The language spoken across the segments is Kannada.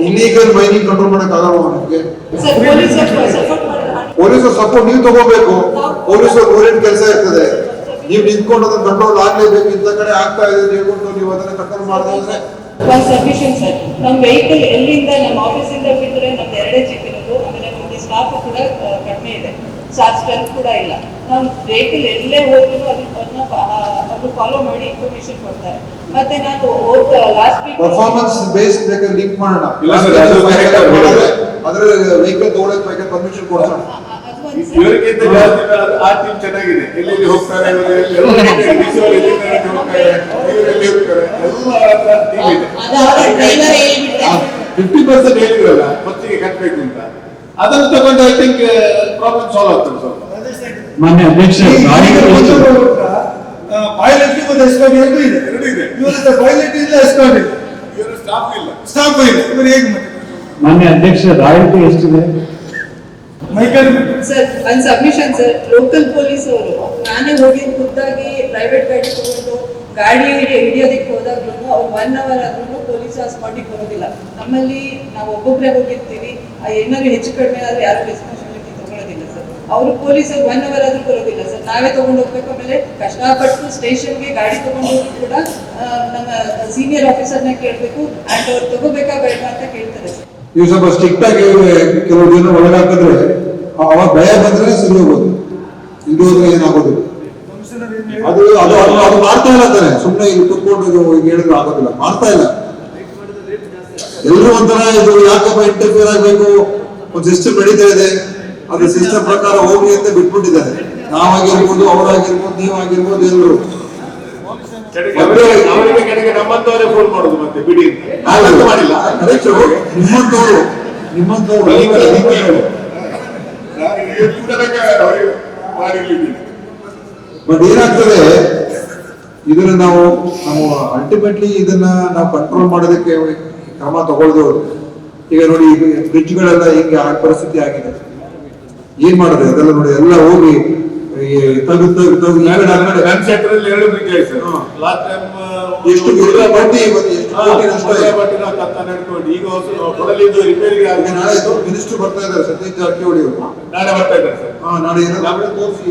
ಇಲ್ಲಿಗಲ್ ಮೈನಿಂಗ್ ಕಂಟ್ರೋಲ್ ಮಾಡಕ್ ಆಗಲ್ಲ ನಿಮಗೆ. ಪೊಲೀಸರು ಸಪೋರ್ಟ್ ನೀವು ತಗೋಬೇಕು. ಪೊಲೀಸರು ಗೋರಿನ ಕೆಲಸ ಇರ್ತದೆ, ನೀವು ನಿಂತ್ಕೊಂಡು ಅದನ್ನ ಕಂಟ್ರೋಲ್ ಆಗ್ಲೇಬೇಕು. ಇಂಥ ಕಡೆ ಆಗ್ತಾ ಇದೆ ಹೇಳ್ಕೊಂಡು ನೀವು ಅದನ್ನ ಕಂಟ್ರೋಲ್ ಮಾಡಿದ್ರೆ ಸಫಿಷಿಯಂಟ್ ಸರ್. ನಮ್ಮ ವೆಹಿಕಲ್ ಎಲ್ಲಿಂದ ನಮ್ಮ ಆಫೀಸಿಂದ ಬಿಟ್ಟರೆ ನಮ್ದು 2 ಜೀಪ್ ಇರೋದು. ಆಮೇಲೆ ನಮಗೆ ಸ್ಟಾಫ್ ಕೂಡ ಕಡಿಮೆ ಇದೆ, ಸ್ಟ್ರೆಂತ್ ಕೂಡ ಇಲ್ಲ. ನಮ್ಮ ವೆಹಿಕಲ್ ಎಲ್ಲೇ ಹೋದ್ರು ಅದನ್ನ ಫಾಲೋ ಮಾಡಿ ಇನ್ಫಾರ್ಮೇಶನ್ ಕೊಡ್ತಾರೆ. ಮತ್ತೆ ನಾನು ಲಾಸ್ಟ್ ವೀಕ್ ಪರ್ಫಾರ್ಮೆನ್ಸ್ ಬೇಸ್ ಬೇಕಾದ್ರೆ ಲಿಂಕ್ ಮಾಡೋಣ. ಅದ್ರ ವೆಹಿಕಲ್ ತಗೊಳಕ್ ಬೇಕಾದ್ರೆ ಪರ್ಮಿಷನ್ ಕೊಡ್ಸೋಣ. ಇವರಿಗಿಂತ ಜಾಸ್ತಿ ಆ ಟೀಮ್ ಚೆನ್ನಾಗಿದೆ. ಎಲ್ಲೆಲ್ಲಿ ಹೋಗ್ತಾರೆ, 50% ಹೇಳಿದ್ರಲ್ಲ ಹೊತ್ತಿಗೆ ಕಟ್ಟಬೇಕು ಅಂತ, ಅದನ್ನು ತಗೊಂಡು ಐ ಥಿಂಕ್ ಪ್ರಾಬ್ಲಮ್ ಸಾಲ್ವ್ ಆಗ್ತದೆ. ಸ್ವಲ್ಪ ಮಾನ್ಯ ಅಧ್ಯಕ್ಷ, ಪೈಲಟ್ ಮತ್ತು ಎಸ್ಕಾರ್ಟ್ ಎರಡೂ ಇದೆ. ಇವರ ಪೈಲಟ್ ಇಲ್ಲ, ಎಸ್ಕಾರ್ಟ್ ಇಲ್ಲ, ಇವರ ಸ್ಟಾಫ್ ಇಲ್ಲ. ಇವರು ಹೇಗೆ ಮತ್ತೆ? ಮಾನ್ಯ ಅಧ್ಯಕ್ಷ, ರಾಯಲ್ಟಿ ಎಷ್ಟಿದೆ? ಸರ್ ಒಂದು ಸಬ್ಮಿಷನ್ ಸರ್. ಲೋಕಲ್ ಪೊಲೀಸ್ ಅವರು ನಾನೇ ಹೋಗಿ ಖುದ್ದಾಗಿ ಪ್ರೈವೇಟ್ ಗಾಡಿ ತಗೊಂಡು ಗಾಡಿ ಹಿಡಿಯೋದಕ್ಕೆ ಹೋದಾಗ್ಲೂ ಅವ್ರು 1 hour ಆದ್ರೂ ಪೊಲೀಸ್ ಸ್ಪಾಟಿಗೆ ಬರೋದಿಲ್ಲ. ನಮ್ಮಲ್ಲಿ ನಾವು ಒಬ್ಬೊಬ್ಬರೇ ಹೋಗಿರ್ತೀವಿ, ಏನಾದ್ರು ಹೆಚ್ಚು ಕಡಿಮೆ ಆದ್ರೆ ಯಾರು ರೆಸ್ಪಾನ್ಸಿಬಿಲಿಟಿ ತಗೊಳ್ಳೋದಿಲ್ಲ ಸರ್. ಅವರು ಪೊಲೀಸರು 1 hour ಆದ್ರೂ ಬರೋದಿಲ್ಲ ಸರ್. ನಾವೇ ತಗೊಂಡು ಹೋಗ್ಬೇಕು. ಆಮೇಲೆ ಕಷ್ಟಪಟ್ಟು ಸ್ಟೇಷನ್ಗೆ ಗಾಡಿ ತಗೊಂಡು ಹೋಗಿ ಕೂಡ ನಮ್ಮ ಸೀನಿಯರ್ ಆಫೀಸರ್ನ ಕೇಳಬೇಕು, ಅಂಡ್ ಅವ್ರು ತಗೋಬೇಕಾ ಬೇಡ ಅಂತ ಕೇಳ್ತಾರೆ ಸರ್. ನೀವು ಸ್ವಲ್ಪ ಸ್ಟ್ರಿಕ್ಟ್ ಆಗಿ ಕೆಲವು ಜನ ಒಳಗಾಕಿದ್ರೆ ಅವಾಗ ಭಯ ಬಂದ್ರೆ ಸರಿ ಹೋಗೋದು, ಇದು ಹೋದ್ರೆ ಏನಾಗೋದಿಲ್ಲ. ಅದು ಅದು ಅದು ಮಾಡ್ತಾ ಇಲ್ಲ ತಾನೆ, ಸುಮ್ಮನೆ ಇಲ್ಲಿ ಕುತ್ಕೊಂಡು ಹೇಳಿದ್ರು ಆಗೋದಿಲ್ಲ, ಮಾಡ್ತಾ ಇಲ್ಲ. ಎಲ್ಲರೂ ಒಂಥರ ಇದು ಯಾಕಪ್ಪ ಇಂಟರ್ಫಿಯರ್ ಆಗ್ಬೇಕು, ಒಂದು ಸಿಸ್ಟಮ್ ನಡೀತಾ ಇದೆ, ಅದು ಸಿಸ್ಟಮ್ ಪ್ರಕಾರ ಹೋಗಿ ಅಂತ ಬಿಟ್ಬಿಟ್ಟಿದ್ದಾರೆ. ನಾವಾಗಿರ್ಬೋದು, ಅವರಾಗಿರ್ಬೋದು, ನೀವಾಗಿರ್ಬೋದು, ಎಲ್ಲರೂ ಅವರಿಗೆ ಕಡೆಗೆ ನಮ್ಮಂತವರೇ ಫೋನ್ ಮಾಡುದು ಮತ್ತೆ ಬಿಡಿ ಮಾಡಿಲ್ಲ. ನಿಮ್ಮಂತವ್ರು ಬಟ್ ಏನಾಗ್ತದೆ, ಇದನ್ನ ನಾವು ಅಲ್ಟಿಮೇಟ್ಲಿ ಇದನ್ನ ನಾವು ಕಂಟ್ರೋಲ್ ಮಾಡೋದಕ್ಕೆ ಕ್ರಮ ತಗೊಳ್ದು. ಈಗ ನೋಡಿ, ಈಗ ಬ್ರಿಡ್ಜ್ಗಳೆಲ್ಲ ಹಿಂಗೆ ಆ ಪರಿಸ್ಥಿತಿ ಆಗಿದೆ. ಏನ್ ಮಾಡಿದ್ರೆ ಅದೆಲ್ಲ ನೋಡಿ, ಎಲ್ಲ ಹೋಗಿ ಎಷ್ಟು ಮಿನಿಸ್ಟರ್ ಬರ್ತಾ ಇದ್ದಾರೆ, ಸತೀಶ್ ಜಾರಕಿಹೊಳಿ ಅವರು ನಾಳೆ ಬರ್ತಾ ಇದ್ದಾರೆ ಸರ್. ನಾಳೆ ತೋರಿಸಿ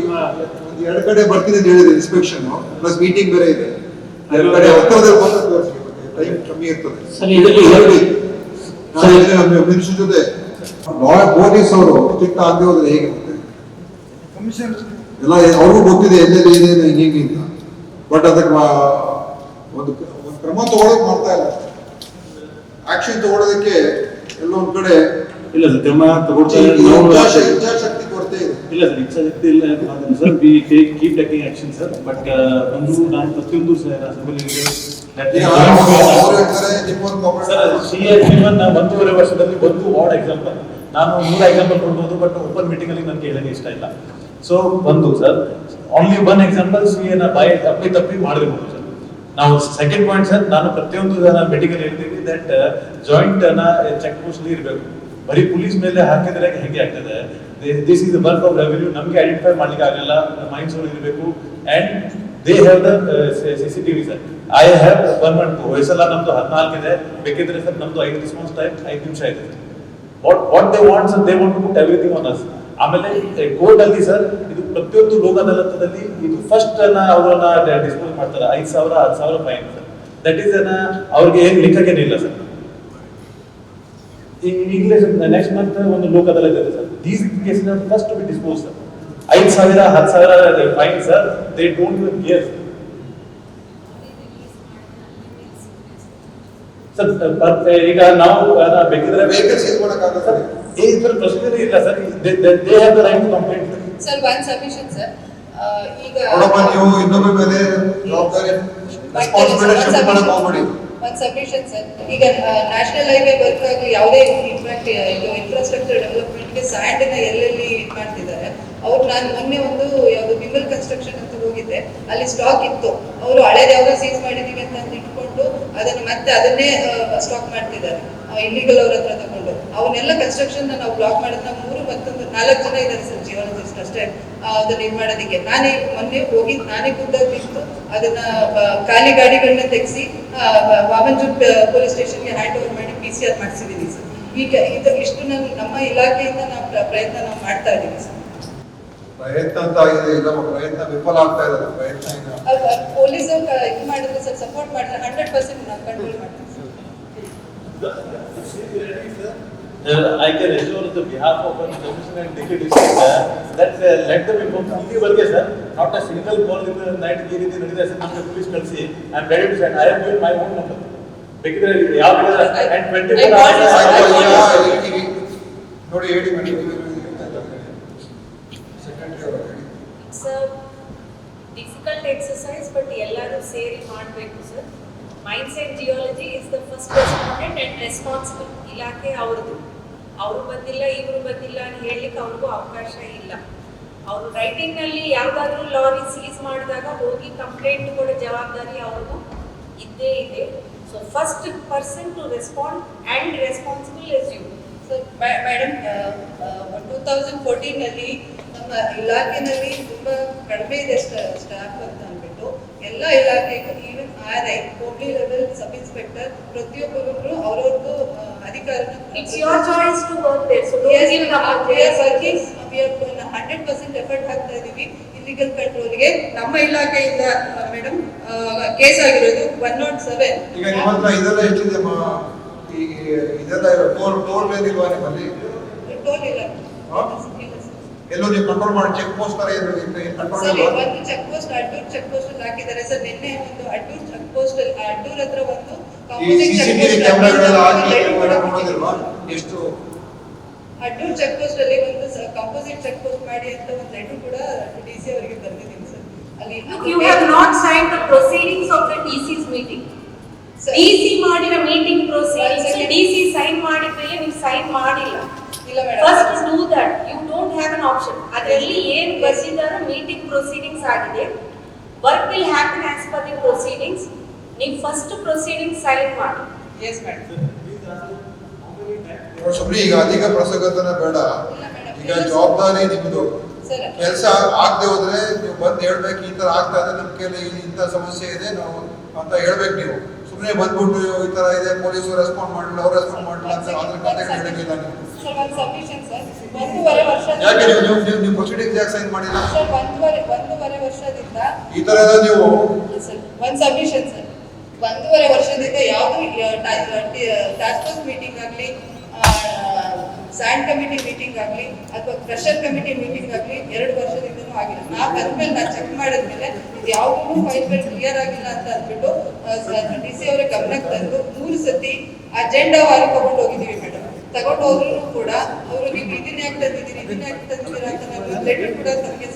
2 ಕಡೆ ಬರ್ತೀನಿ ಅಂತ ಹೇಳಿದ್ರೆ ಇನ್ಸ್ಪೆಕ್ಷನ್ ಪ್ಲಸ್ ಮೀಟಿಂಗ್ ಬೇರೆ ಇದೆ. 2 ಕಡೆ ಹತ್ತಿರದಲ್ಲಿ ಬಂದು ತೋರಿಸಿ, ಟೈಮ್ ಕಮ್ಮಿ ಇರ್ತದೆ. ಮಿನಿಸ್ಟರ್ ಜೊತೆ ಪೊಲೀಸ್ ಅವರು ಸ್ಟ್ರಿಕ್ಟ್ ಆಗದೆ ಹೋದ್ರೆ ಹೇಗೆ ಎಲ್ಲ ಅವ್ರಿಗೂ ಗೊತ್ತಿದೆ ಎಲ್ಲೆಲ್ಲಿ ಏನೇನು ಹಿಂಗೆ ಅಂತ. ಬಟ್ ಅದಕ್ಕೆ ಒಂದು ಕ್ರಮ ತಗೊಳಕ್ ಮಾಡ್ತಾ ಇಲ್ಲ, ಆಕ್ಷನ್ ತಗೊಳ್ಳೋದಕ್ಕೆ ಎಲ್ಲ ಒಂದ್ ಕಡೆ ಇಲ್ಲ ಸರ್, ಕ್ರಮ ಇಚ್ಛಾಶಕ್ತಿ ಕೊರತೆ ಇದೆ. ಇಲ್ಲ ಸರ್, ಇಚ್ಛಾಶಕ್ತಿ ಇಲ್ಲ sir. We keep taking action sir. But ಒಂದು ನಾನು ಪ್ರತಿಯೊಂದು ಒಂದೂವರೆ ವರ್ಷದಲ್ಲಿ ಒಂದು ವಾರ್ಡ್ ಎಕ್ಸಾಂಪಲ್ ನಾನು 3 ಎಕ್ಸಾಂಪಲ್ ಕೊಡ್ಬೋದು, ಬಟ್ ಓಪನ್ ಮೀಟಿಂಗ್ ಅಲ್ಲಿ ನನಗೆ ಹೇಳಕ್ಕೆ ಇಷ್ಟ ಇಲ್ಲ. ಸೊ ಒಂದು ಸರ್, ಓನ್ಲಿ 1 ಎಕ್ಸಾಂಪಲ್ ಸಿಎನ ಬಾಯಿ ತಪ್ಪಿ ಮಾಡಿರ್ಬೋದು ಸರ್. ನಾವು ಸೆಕೆಂಡ್ ಪಾಯಿಂಟ್ ಸರ್, ನಾನು ಪ್ರತಿಯೊಂದು ಮೀಟಿಂಗ್ ಅಲ್ಲಿ ಹೇಳ್ತೀವಿ ದಟ್ ಜಾಯಿಂಟ್ ಚೆಕ್ ಪೋಸ್ಟ್ ಇರಬೇಕು. ಬರೀ ಪೊಲೀಸ್ ಮೇಲೆ ಹಾಕಿದ್ರೆ ಹೆಂಗೆ ಆಗ್ತದೆ? This is the work of revenue. ನಮಗೆ ಐಡೆಂಟಿಫೈ ಮಾಡ್ಲಿಕ್ಕೆ ಆಗಲ್ಲ, ಮೈಂಡ್ಸ್ ಇರಬೇಕು. And they have the CCTV sir. I have 1 and 2. ವಯಸ್ಸೆಲ್ಲ ನಮ್ದು 14 ಇದೆ. ಬೇಕಿದ್ರೆ ಸರ್ ನಮ್ದು 5 ರೆಸ್ಪಾನ್ಸ್ ಟೈಮ್ 5 ನಿಮಿಷ ಇದೆ. What they want sir, they want to put everything on us. ಆಮೇಲೆ ಕೋರ್ಟ್ ಅಲ್ಲಿ ಸರ್, ಇದು ಪ್ರತಿಯೊಂದು ಲೋಕ ಅದಾಲತ್ನಲ್ಲಿ ಇದು ಫಸ್ಟ್ ಅವರನ್ನ ಡಿಸ್ಪೋಸ್ ಮಾಡ್ತಾರೆ. 5,000 10,000 ಫೈನ್ ಸರ್. ದಟ್ ಈಸ್ ಅವ್ರಿಗೆ ಏನ್ ಲಿಕ್ಕೇನಿಲ್ಲ ಸರ್. ಈಗಲೇ ನೆಕ್ಸ್ಟ್ ಮಂತ್ ಒಂದು ಲೋಕ ಅದಾಲತ್ ಇದೆ sir. These case first to be dispose sir. 5,000 10,000 fine sir. They don't even care sir. ಈಗ ನಾವು ಬೇಕಿದ್ರೆ ವೆಹಿಕಲ್ ಸೀಸ್ ಮಾಡಕ್ಕಾಗಲ್ಲ. ಪ್ರೊಸೀಜರ್ ಇಲ್ಲ sir. They have the right to complaint sir. One submission sir. ಈಗ ನೀವು ಇನ್ನೊಬ್ಬರ ಮೇಲೆ ಜವಾಬ್ದಾರಿ ರೆಸ್ಪಾನ್ಸಿಬಿಲಿಟಿ ಶಿಫ್ಟ್ ಮಾಡಕ್ ಹೋಗ್ಬೇಡಿ. ಒಂದು ಸಬ್ಮಿಷನ್ ಸರ್. ಈಗ ನ್ಯಾಷನಲ್ ಹೈವೇ ವರ್ಕ್ ಆಗಿ ಯಾವುದೇ ಇನ್ಫ್ಯಾಕ್ಟ್ ಇನ್ಫ್ರಾಸ್ಟ್ರಕ್ಚರ್ ಡೆವಲಪ್ಮೆಂಟ್ಗೆ ಸ್ಯಾಂಡ್ ನ ಎಲ್ಲೆಲ್ಲಿ ಇದು ಮಾಡ್ತಿದ್ದಾರೆ ಅವ್ರು. ನಾನು ಮೊನ್ನೆ ಒಂದು ಯಾವ್ದು ಬಿಂಗಲ್ ಕನ್ಸ್ಟ್ರಕ್ಷನ್ ಅಂತ ಹೋಗಿದ್ದೆ, ಅಲ್ಲಿ ಸ್ಟಾಕ್ ಇತ್ತು. ಅವರು ಹಳೇದು ಯಾವ್ದೋ ಸೀಸ್ ಮಾಡಿದೀವಿ ಅಂತ ಇಟ್ಕೊಂಡು ಅದನ್ನ ಮತ್ತೆ ಅದನ್ನೇ ಸ್ಟಾಕ್ ಮಾಡ್ತಿದ್ದಾರೆ ಇಲ್ಲಿಗಲ್ ಅವ್ರ ಹತ್ರ ತಗೊಂಡು. ಅವನ್ನೆಲ್ಲ ಕನ್ಸ್ಟ್ರಕ್ಷನ್ ನಾವು ಬ್ಲಾಕ್ ಮಾಡೋದನ್ನ 3 ಮತ್ತೊಂದು 4 ಜನ ಇದ್ದಾರೆ ಸರ್, ಜಿಯಾಲಜಿಸ್ಟ್ ಅಷ್ಟೇ ಅದನ್ನ ಇದು ಮಾಡೋದಕ್ಕೆ. ನಾನೇ ಮೊನ್ನೆ ಹೋಗಿ ನಾನೇ ಖುದ್ದಾಗಿ ನಿಂತು ಅದನ್ನ ಖಾಲಿ ಗಾಡಿಗಳನ್ನ ತೆಗೆಸಿ ವಾಮಂಜೂರ್ ಪೊಲೀಸ್ ಸ್ಟೇಷನ್ಗೆ ಹ್ಯಾಂಡ್ ಓವರ್ ಮಾಡಿ PCR ಮಾಡಿಸಿದೀನಿ ಸರ್. ಈಗ ಇಷ್ಟು ನಮ್ಮ ಇಲಾಖೆಯಿಂದ ನಾವು ಪ್ರಯತ್ನ ನಾವು ಮಾಡ್ತಾ ಇದ್ದೀವಿ ಸರ್. ಪ್ರಯತ್ನ ಅಂತ ಆಗಿದೆ, ಈಗ ಪ್ರಯತ್ನ ವಿಫಲ ಆಗ್ತಾ ಇದೆ. ಪ್ರಯತ್ನ ಈಗ ಪೊಲೀಸ್ ಇದು ಮಾಡಿದ್ರೆ ಸರ್, ಸಪೋರ್ಟ್ ಮಾಡಿದ್ರೆ 100% ನಾವು ಕಂಟ್ರೋಲ್ ಮಾಡ್ತೀವಿ sir. I can assure on the behalf of our commissioner and deputy district that let them inform ಇಲ್ಲಿವರೆಗೆ sir not a single call in the night ಈ ರೀತಿ ನಡೆದಿದೆ ಸರ್. ನಮಗೆ ಪೊಲೀಸ್ ಕಳಿಸಿ I am ready to send. I have given my own number. ಬೇಕಿದ್ರೆ ಯಾವ and 24 hours ನೋಡಿ ಹೇಳಿ madam. It's a difficult exercise, but ಎಲ್ಲರೂ ಸೇರಿ ಮಾಡಬೇಕು sir. Mains and geology is the first respondent and responsible. ಇಲಾಖೆ ಅವ್ರದ್ದು. ಅವರು ಬಂದಿಲ್ಲ ಇವರು ಬಂದಿಲ್ಲ ಅಂತ ಹೇಳಲಿಕ್ಕೆ ಅವ್ರಿಗೂ ಅವಕಾಶ ಇಲ್ಲ. ಅವರು ರೈಟಿಂಗ್ನಲ್ಲಿ ಯಾವುದಾದ್ರೂ ಲಾರಿ ಸೀಸ್ ಮಾಡಿದಾಗ ಹೋಗಿ ಕಂಪ್ಲೇಂಟ್ ಕೊಡೋ ಜವಾಬ್ದಾರಿ ಅವ್ರಿಗೂ ಇದ್ದೇ ಇದೆ. So first person to respond and responsible is you. Sir madam 2014ನಲ್ಲಿ ನಮ್ಮ ಇಲಾಖೆನಲ್ಲಿ ತುಂಬಾ ಕಡಿಮೆ ಇದೆ ಸ್ಟಾಫ್ ಅಂತ ಅಂದ್ಬಿಟ್ಟು ಎಲ್ಲ ಇಲಾಖೆಗೂ ಈವನ್ RI ಹೋಬಳಿ ಲೆವೆಲ್ ಸಬ್ ಇನ್ಸ್ಪೆಕ್ಟರ್ ಪ್ರತಿಯೊಬ್ಬರು ಅವ್ರವ್ರದ್ದು ಅಧಿಕಾರನ It's your choice to work there. So don't Yes, give we up are on this. working. We are 100% effort ಹಾಕ್ತಾ ಇದೀವಿ ಇಲ್ಲಿಗಲ್ ಕಂಟ್ರೋಲ್ಗೆ. ನಮ್ಮ ಇಲಾಖೆಯಿಂದ ಮೇಡಮ್ ಕೇಸ್ ಆಗಿರೋದು 107. ಈಗ ನಿಮ್ಮ ಹತ್ರ ಇದೆಲ್ಲ ಎಷ್ಟಿದೆ ಈ ಇದೆಲ್ಲ ಟೋಲ್ ಏನಿಲ್ವಾ ನಿಮ್ಮಲ್ಲಿ? ಟೋಲ್ ಇಲ್ಲ. ಹಾ? ಎಲ್ಲೋ ನೀವು ಕಂಟ್ರೋಲ್ ಮಾಡಿ ಚೆಕ್ ಪೋಸ್ಟ್ ತರ ಏನು ಕಂಟ್ರೋಲ್ ಸರ್, ಇಲ್ಲ? ಒಂದು ಚೆಕ್ ಪೋಸ್ಟ್ ಅಡ್ಡೂರ್ ಚೆಕ್ ಪೋಸ್ಟ್ ಅಲ್ಲಿ ಹಾಕಿದ್ದಾರೆ ಸರ್. ನಿನ್ನೆ ಒಂದು ಅಡ್ಡೂರ್ ಚೆಕ್ ಪೋಸ್ಟ್ ಅಲ್ಲಿ ಅಡ್ಡೂರ್ ಹತ್ರ ಒಂದು ಈ CCTV ಕ್ಯಾಮೆರಾಗಳೆಲ್ಲ ಹಾಕಿ ನೋಡೋದಿಲ್ವಾ ಎಷ್ಟು? ಅಡ್ಡೂರ್ ಚೆಕ್ ಪೋಸ್ಟ್ ಅಲ್ಲಿ ಒಂದು ಕಂಪೋಸಿಟ್ ಚೆಕ್ ಪೋಸ್ಟ್ ಮಾಡಿ ಅಂತ ಒಂದು ಲೆಟರ್ ಕೂಡ DC ಅವರಿಗೆ ಬರ್ದಿದ್ದೀನಿ ಸರ್. ಅಲ್ಲಿ Look, you have not signed the proceedings of the DC's meeting. Sir. DC ಮಾಡಿದ meeting proceedings One second. DC sign ಮಾಡಿದ ಮೇಲೆ ನೀವು ಸೈನ್ ಮಾಡಿಲ್ಲ. ಇಲ್ಲ first madam. Do that. You don't have an option. ಅದರಲ್ಲಿ ಏನು ಬರ್ಸಿದಾರೋ ಮೀಟಿಂಗ್ ಪ್ರೊಸೀಡಿಂಗ್ಸ್ ಆಗಿದೆ. Work will happen as per the proceedings. ನೀವು ಫಸ್ಟ್ ಪ್ರೊಸೀಡಿಂಗ್ಸ್ ಸೈನ್ ಮಾಡಿ. Yes madam. ಸುಮ್ಮನೆ ಈಗ ಅಧಿಕ ಪ್ರಸಂಗತನ ಬೇಡ. ಈಗ ಜವಾಬ್ದಾರಿ ನಿಮ್ಮದು. ಸರ್ ಕೆಲಸ ಆಗದೆ ಹೋದ್ರೆ ನೀವು ಬಂದು ಹೇಳ್ಬೇಕು, ಈ ತರ ಆಗ್ತಾ ಇದೆ ನಮ್ಮ ಕೈಲಿ ಇಂಥ ಸಮಸ್ಯೆ ಇದೆ ನಾವು ಅಂತ ಹೇಳ್ಬೇಕು. ನೀವು ಸುಮ್ಮನೆ ಬಂದ್ಬಿಟ್ಟು ಈ ತರ ಇದೆ ಪೊಲೀಸರು ರೆಸ್ಪಾಂಡ್ ಮಾಡಲಿಲ್ಲ ಅವ್ರು ರೆಸ್ಪಾಂಡ್ ಮಾಡಲಿಲ್ಲ ಅಂತ ಅದ್ರ ಕಥೆಗಳು ಹೇಳಕ್ಕಿಲ್ಲ ನೀವು. ಸರ್ ಒಂದು ಸಬ್ಮಿಷನ್ ಸರ್. 1.5 ವರ್ಷದಿಂದ ಯಾಕೆ ನೀವು ಪ್ರೊಸೀಡಿಂಗ್ ಯಾಕೆ ಸೈನ್ ಮಾಡಿಲ್ಲ? ಸರ್ 1.5 ವರ್ಷದಿಂದ ಈ ತರ ಎಲ್ಲ ನೀವು ಸರ್ ಒಂದು ಸಬ್ಮಿಷನ್ ಸರ್. 1.5 ವರ್ಷದಿಂದ ಯಾವುದು ಟಾಸ್ಕ್ ಫೋರ್ಸ್ ಮೀಟಿಂಗ್ ಆಗಲಿ, ಸ್ಯಾಂಡ್ ಕಮಿಟಿ ಮೀಟಿಂಗ್ ಆಗಲಿ ಅಥವಾ ಕ್ರಷರ್ ಕಮಿಟಿ ಮೀಟಿಂಗ್ ಆಗಲಿ 2 ವರ್ಷದಿಂದನೂ ಆಗಿಲ್ಲ. ಅದ್ಮೇಲೆ ನಾನು ಚೆಕ್ ಮಾಡಿದ್ಮೇಲೆ ಇದು ಯಾವುದೂ ಫೈಲ್ ಕ್ಲಿಯರ್ ಆಗಿಲ್ಲ ಅಂತ ಅಂದ್ಬಿಟ್ಟು DC ಅವರ ಗಮನಕ್ಕೆ ತಂದು 3 ಸತಿ ಅಜೆಂಡಾ ವಾರ ತಗೊಂಡು ಹೋಗಿದ್ದೀವಿ ಮೇಡಮ್. ತಗೊಂಡು ಹೋದ್ರೂ ಕೂಡ ಅವರು ನೀವು ಇದನ್ನ ಯಾಕೆ ತಂದಿದ್ದೀರಿ ಅಂತ ನಾವು ಲೆಟರ್ ಕೂಡ ತಮಗೆ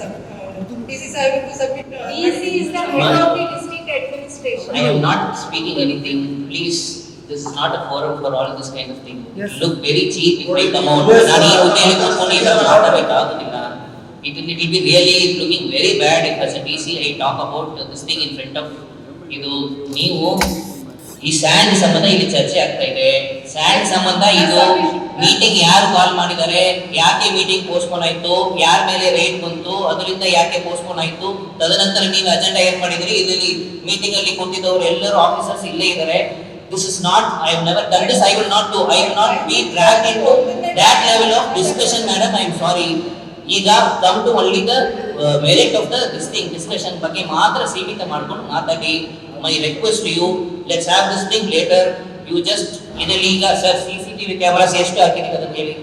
DC ಸಾಹೇಬರಿಗೂ submit DC is the head of the district administration. I am not speaking anything. Please, this is not a forum for all this kind of thing. Look very cheap if I come out. ನಾನು ಈ ಹುದ್ದೆಯಲ್ಲಿ ಕೂತ್ಕೊಂಡು ಈ ಥರ ಮಾತಾಡಬೇಕಾಗುದಿಲ್ಲ. It will be really looking very bad if as a DC I talk about this thing in front of ಇದು. ನೀವು ಈ ಸ್ಯಾಂಡ್ ಸಂಬಂಧ ಇಲ್ಲಿ ಚರ್ಚೆ ಆಗ್ತಾ ಇದೆ. ಸ್ಯಾಂಡ್ ಸಂಬಂಧ ಇದು ಮೀಟಿಂಗ್ ಯಾರು ಕಾಲ್ ಮಾಡಿದ್ದಾರೆ, ಯಾಕೆ ಮೀಟಿಂಗ್ ಪೋಸ್ಟ್ಪೋನ್ ಆಯ್ತು, ಯಾರ ಮೇಲೆ ರೇಟ್ ಬಂತು, ಅದರಿಂದ ಯಾಕೆ ಪೋಸ್ಟ್ಪೋನ್ ಆಯ್ತು, ತದನಂತರ ನೀವು ಅಜೆಂಡಾ ಏನ್ ಮಾಡಿದಿರಿ, ಇದರಲ್ಲಿ ಮೀಟಿಂಗ್ ಅಲ್ಲಿ ಕೂತಿದ್ದವರು ಎಲ್ಲರೂ ಆಫೀಸರ್ಸ್ ಇಲ್ಲೇ ಇದ್ದಾರೆ. This is not, I have never done this, I will not do, I will not be dragged into that level of discussion, madam. I am sorry. ಈಗ come to only the merit of the this thing discussion ಬಗ್ಗೆ ಮಾತ್ರ ಸೀಮಿತ ಮಾಡ್ಕೊಂಡು ಮಾತಾಡಿ. My request to you, let's have this thing later. You just ಇದರಲ್ಲಿ ಈಗ ಸರ್ CCTV ಕ್ಯಾಮೆರಾಸ್ ಎಷ್ಟು ಹಾಕಿದ್ದೀರಿ ಅದನ್ನ ಹೇಳಿ.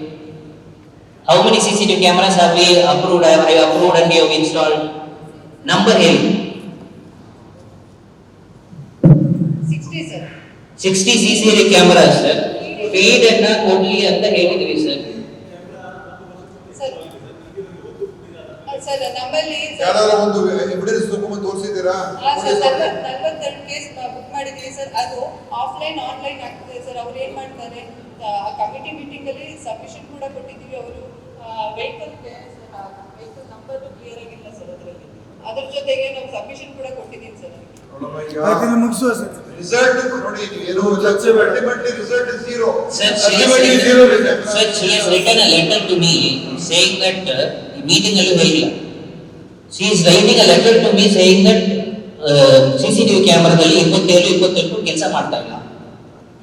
How many CCTV cameras have we approved? I have approved and we have installed. Number ಹೇಳಿ. 60 sir. 60 CCTV cameras sir. Feed ಅನ್ನ ಕೊಡ್ಲಿ ಅಂತ ಹೇಳಿದ್ರಿ ಸರ್. ಸರ್ ನಮ್ಮಲ್ಲಿ ಯಾರಾದ್ರೂ ಒಂದು ಎವಿಡೆನ್ಸ್ ತಗೊಂಡು ತೋರಿಸಿದ್ದೀರಾ? ಸರ್ 42 ಕೇಸ್ ಬುಕ್ ಮಾಡಿದೀವಿ ಸರ್. ಅದು ಆಫ್ಲೈನ್ ಆನ್ಲೈನ್ ಆಗ್ತದೆ ಸರ್. ಅವ್ರು ಏನ್ ಮಾಡ್ತಾರೆ, ಕಮಿಟಿ ಮೀಟಿಂಗ್ ಅಲ್ಲಿ ಸಬ್ಮಿಷನ್ ಕೂಡ ಕೊಟ್ಟಿದ್ದೀವಿ. ಅವರು ವೆಹಿಕಲ್ ನಂಬರ್ ಕ್ಲಿಯರ್ ಆಗಿಲ್ಲ ಸರ್ ಅದರಲ್ಲಿ. ಅದ್ರ ಜೊತೆಗೆ ನಾವು ಸಬ್ಮಿಷನ್ ಕೂಡ ಕೊಟ್ಟಿದ್ದೀವಿ ಸರ್. ಅದನ್ನ ಮುಗಿಸುವ ಸರ್. ರಿಸಲ್ಟ್ ನೋಡಿ, ಏನು ultimately result is zero. Sir, she has written a letter to me saying that meeting allu ಹೇಳಿಲ್ಲ. She is writing a letter to me saying that CCTV ಕ್ಯಾಮೆರಾದಲ್ಲಿ 27 28 ಕೆಲಸ ಮಾಡ್ತಾ ಇಲ್ಲ.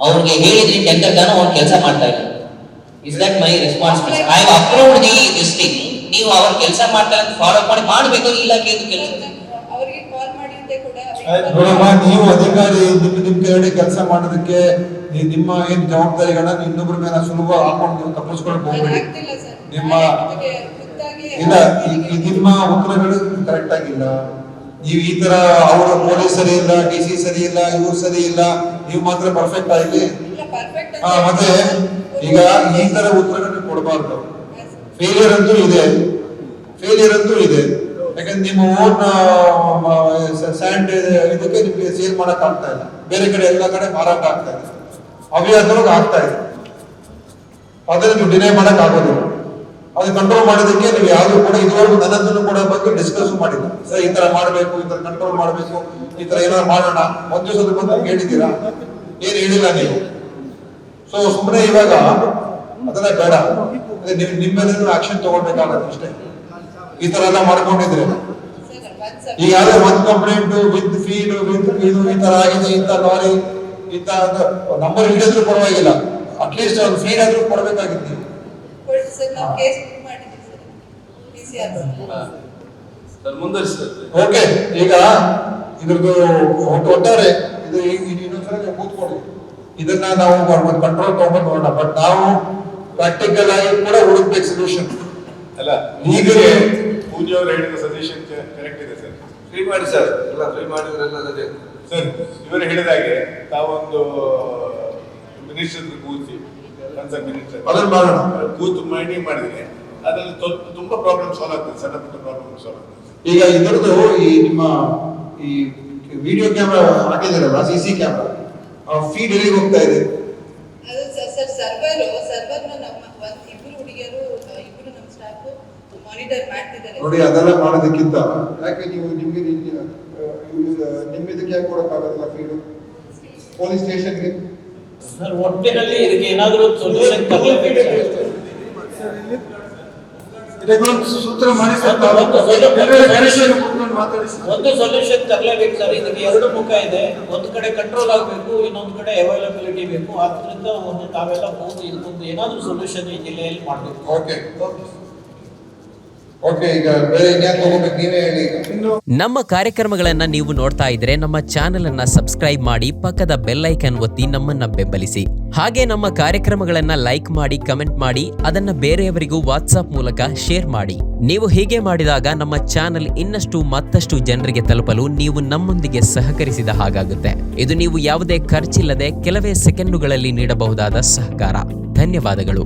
ಅವ್ರಿಗೆ ಹೇಳಿದ್ರಿ ಟೆಂಡರ್ ಗಾನು ಅವ್ರು ಕೆಲಸ ಮಾಡ್ತಾ ಇಲ್ಲ. Is that my responsibility? I have approved this thing. ನೀವು ಅವ್ರ ಕೆಲಸ ಮಾಡ್ತಾ ಫಾಲೋ ಮಾಡಿ ಮಾಡಬೇಕು. ಇಲಾಖೆದು ಕೆಲಸ ಅವರಿಗೆ ಕಾಲ್ ಮಾಡಿದ್ದೆ ಕೂಡ ನೋಡಮ್ಮ, ನೀವು ಅಧಿಕಾರಿ ನಿಮ್ ಕೆಳಗಡೆ ಕೆಲಸ ಮಾಡೋದಕ್ಕೆ ನಿಮ್ಮ ಏನ್ ಜವಾಬ್ದಾರಿಗಳನ್ನ ಇನ್ನೊಬ್ಬರ ಮೇಲೆ ಸುಲಭ ಹಾಕೊಂಡು ನೀವು ತಪ್ಪಿಸ್ಕೊಳಕ್ ಹೋಗ್ಬೇಡಿ. ಆಗ್ತಿಲ್ಲ ಸರ್. ನಿಮ್ಮ ನಿಮಗೆ ಖುದ್ದಾಗಿ ಇಲ್ಲ, ನಿಮ್ಮ ಉತ್ತರಗಳು ಕರೆಕ್ಟ್ ಆಗಿಲ್ಲ. ನೀವು ಈ ತರ ಅವರು ಪೊಲೀಸ್ ಸರಿ ಇಲ್ಲ, DC ಸರಿ ಇಲ್ಲ, ಇವ್ರು ಸರಿ ಇಲ್ಲ, ನೀವು ಮಾತ್ರ ಪರ್ಫೆಕ್ಟ್ ಆಗಿ ಇಲ್ಲ ಪರ್ಫೆಕ್ಟ್ ಮತ್ತೆ ಈಗ ಈ ತರ ಉತ್ತರಗಳನ್ನು ಕೊಡಬಾರ್ದು. ಫೇಲಿಯರ್ ಅಂತೂ ಇದೆ, ಯಾಕಂದ್ರೆ ನಿಮ್ಮ ಓನ್ ಸ್ಯಾಂಡ್ ಇದಕ್ಕೆ ನಿಮ್ಗೆ ಸೇಲ್ ಮಾಡಕ್ ಆಗ್ತಾ ಇಲ್ಲ, ಬೇರೆ ಕಡೆ ಎಲ್ಲ ಕಡೆ ಮಾರಾಟ ಆಗ್ತಾ ಇದೆ, ಅವ್ಯಾದ್ರೊಳಗೆ ಆಗ್ತಾ ಇದೆ. ಅದನ್ನ ನೀವು ಡಿನೈ ಮಾಡಕ್ ಆಗೋದಿಲ್ಲ. ಅದು ಕಂಟ್ರೋಲ್ ಮಾಡೋದಕ್ಕೆ ನೀವು ಯಾವ್ದು ಕೂಡ ಇದುವರೆಗೂ ನನ್ನದನ್ನು ಕೂಡ ಬಗ್ಗೆ ಡಿಸ್ಕಸ್ ಮಾಡಿಲ್ಲ. ಸರ್ ಈ ತರ ಮಾಡ್ಬೇಕು, ಈ ತರ ಕಂಟ್ರೋಲ್ ಮಾಡ್ಬೇಕು, ಈ ತರ ಏನಾದ್ರು ಮಾಡೋಣ. ಒಂದ್ ದಿವಸದ ಬಂದು ಹೇಳಿದ್ದೀರಾ? ಏನ್ ಹೇಳಿಲ್ಲ ನೀವು. ಸೊ ಸುಮ್ಮನೆ ಇವಾಗ ಅದನ್ನ ಬೇಡ, ನಿಮ್ಮೆಲ್ಲ ಆಕ್ಷನ್ ತಗೊಳ್ಬೇಕಾಗತ್ತೆ ಅಷ್ಟೇ. ಈ ತರ ಎಲ್ಲ ಮಾಡ್ಕೊಂಡಿದ್ರೆ ಈಗ ಯಾವ್ದೇ ಒಂದ್ ಕಂಪ್ಲೇಂಟ್ ವಿತ್ ಫೀಡ್ ವಿತ್ ಇದು ಈ ತರ ಆಗಿದೆ, ಇಂಥ ಲಾರಿ ಇಂಥ ನಂಬರ್ ಹಿಡಿದ್ರು ಪರವಾಗಿಲ್ಲ, ಅಟ್ಲೀಸ್ಟ್ ಒಂದು ಫೀಡ್ ಆದ್ರೂ ಕೊಡ್ಬೇಕಾಗಿತ್ತು ನೀವು. ಸರ್ ನಾವು ಕೇಸ್ ಬುಕ್ ಮಾಡಿದ್ವಿ ಸರ್ PCR ಸರ್ ಮುಂದುವರಿಸಿ. ಓಕೆ, ಈಗ ಇದ್ರದ್ದು ಒಟ್ಟಾರೆ ಇದು ಇನ್ನೊಂದ್ಸಲ ಕೂತ್ಕೊಳ್ಳಿ, ಇದನ್ನ ನಾವು ಕಂಟ್ರೋಲ್ ತಗೊಂಡು ನೋಡೋಣ. ಬಟ್ ನಾವು ಪ್ರಾಕ್ಟಿಕಲ್ ಆಗಿ ಕೂಡ ಹುಡುಕ್ಬೇಕು ಸೊಲ್ಯೂಷನ್. ಅಲ್ಲ, ಈಗಲೇ ಪೂಜೆ ಅವರು ಹೇಳಿದ ಸಜೆಷನ್ ಕರೆಕ್ಟ್ ಇದೆ ಸರ್. ಫ್ರೀ ಮಾಡಿ ಸರ್, ಎಲ್ಲ ಫ್ರೀ ಮಾಡಿದ್ರೆಲ್ಲ ಅದೇ ಸರ್ ಇವರು ಹೇಳಿದಾಗೆ ತಾವೊಂದು ಮಿನಿಸ್ಟರ್ ಕೂರಿಸಿ ಕನ್ಸರ್ನ್ ಮಿನಿಸ್ಟರ್ ಅದನ್ನ ಮಾಡೋಣ. ಕೂತು ಮೀಟಿಂಗ್ ಮಾಡಿದ್ರೆ ಅದ್ರಲ್ಲಿ ತುಂಬಾ ಪ್ರಾಬ್ಲಮ್ ಸಾಲ್ವ್ ಆಗ್ತದೆ, ಸಣ್ಣ ಪುಟ್ಟ ಪ್ರಾಬ್ಲಮ್ ಸಾಲ್ವ್ ಆಗ್ತದೆ. ಈಗ ಇದರದ್ದು ಈ ನಿಮ್ಮ ಈ ವಿಡಿಯೋ ಕ್ಯಾಮ್ರಾ ಹಾಕಿದಾರಲ್ಲ, CC ಕ್ಯಾಮ್ರಾ, ಫೀಡ್ ಎಲ್ಲಿಗೆ ಹೋಗ್ತಾ ಇದೆ? ಅದು ಸರ್ ಸರ್ವರ್ನ ನಮ್ಮ ಇಬ್ಬರು ಹುಡುಗಿಯರು ಇಬ್ಬರು ನಮ್ಮ ಸ್ಟಾಫ್ ಮಾನಿಟರ್ ಮಾಡ್ತಿದ್ದಾರೆ. ನೋಡಿ, ಅದೆಲ್ಲ ಮಾಡೋದಕ್ಕಿಂತ ಯಾಕೆ ನೀವು ನಿಮ್ಗೆ ಇದಕ್ಕೆ ಯಾಕೆ ಕೊಡಕ್ಕಾಗಲ್ಲ ಫೀಡ್ ಪೊಲೀಸ್ ಸ್ಟೇಷನ್ಗೆ? ಸರ್ ಒಟ್ಟಿನಲ್ಲಿ ಇದಕ್ಕೆ ಏನಾದರೂ ಸೊಲ್ಯೂಷನ್ ತರಲೇಬೇಕು ಸೂತ್ರ ಮಾಡಿ ಸರ್. ಒಂದು ಸೊಲ್ಯೂಷನ್ ತರಲೇಬೇಕು ಸರ್. ಇದಕ್ಕೆ ಎರಡು ಮುಖ ಇದೆ. ಒಂದು ಕಡೆ ಕಂಟ್ರೋಲ್ ಆಗಬೇಕು, ಇನ್ನೊಂದು ಕಡೆ ಅವೈಲಬಿಲಿಟಿ ಬೇಕು. ಆದ್ರಿಂದ ಒಂದು ತಾವೆಲ್ಲ ಹೋಗಿ ಇದಕ್ಕೊಂದು ಏನಾದರೂ ಸೊಲ್ಯೂಷನ್ ಈ ಜಿಲ್ಲೆಯಲ್ಲಿ ಮಾಡಬೇಕು. ಓಕೆ, ಈಗ ಬೇರೆ ಇನ್ನೇನು ತಗೋಬೇಕು ನೀವೇ ಹೇಳಿ. ನಮ್ಮ ಕಾರ್ಯಕ್ರಮಗಳನ್ನ ನೀವು ನೋಡ್ತಾ ಇದ್ರೆ ನಮ್ಮ ಚಾನೆಲ್ ಅನ್ನ ಸಬ್ಸ್ಕ್ರೈಬ್ ಮಾಡಿ, ಪಕ್ಕದ ಬೆಲ್ ಐಕಾನ್ ಒತ್ತಿ ನಮ್ಮನ್ನ ಬೆಂಬಲಿಸಿ. ಹಾಗೆ ನಮ್ಮ ಕಾರ್ಯಕ್ರಮಗಳನ್ನ ಲೈಕ್ ಮಾಡಿ, ಕಮೆಂಟ್ ಮಾಡಿ, ಅದನ್ನ ಬೇರೆಯವರಿಗೂ ವಾಟ್ಸ್ಆಪ್ ಮೂಲಕ ಶೇರ್ ಮಾಡಿ. ನೀವು ಹೀಗೆ ಮಾಡಿದಾಗ ನಮ್ಮ ಚಾನೆಲ್ ಇನ್ನಷ್ಟು ಮತ್ತಷ್ಟು ಜನರಿಗೆ ತಲುಪಲು ನೀವು ನಮ್ಮೊಂದಿಗೆ ಸಹಕರಿಸಿದ ಹಾಗಾಗುತ್ತೆ. ಇದು ನೀವು ಯಾವುದೇ ಖರ್ಚಿಲ್ಲದೆ ಕೆಲವೇ ಸೆಕೆಂಡುಗಳಲ್ಲಿ ನೀಡಬಹುದಾದ ಸಹಕಾರ. ಧನ್ಯವಾದಗಳು.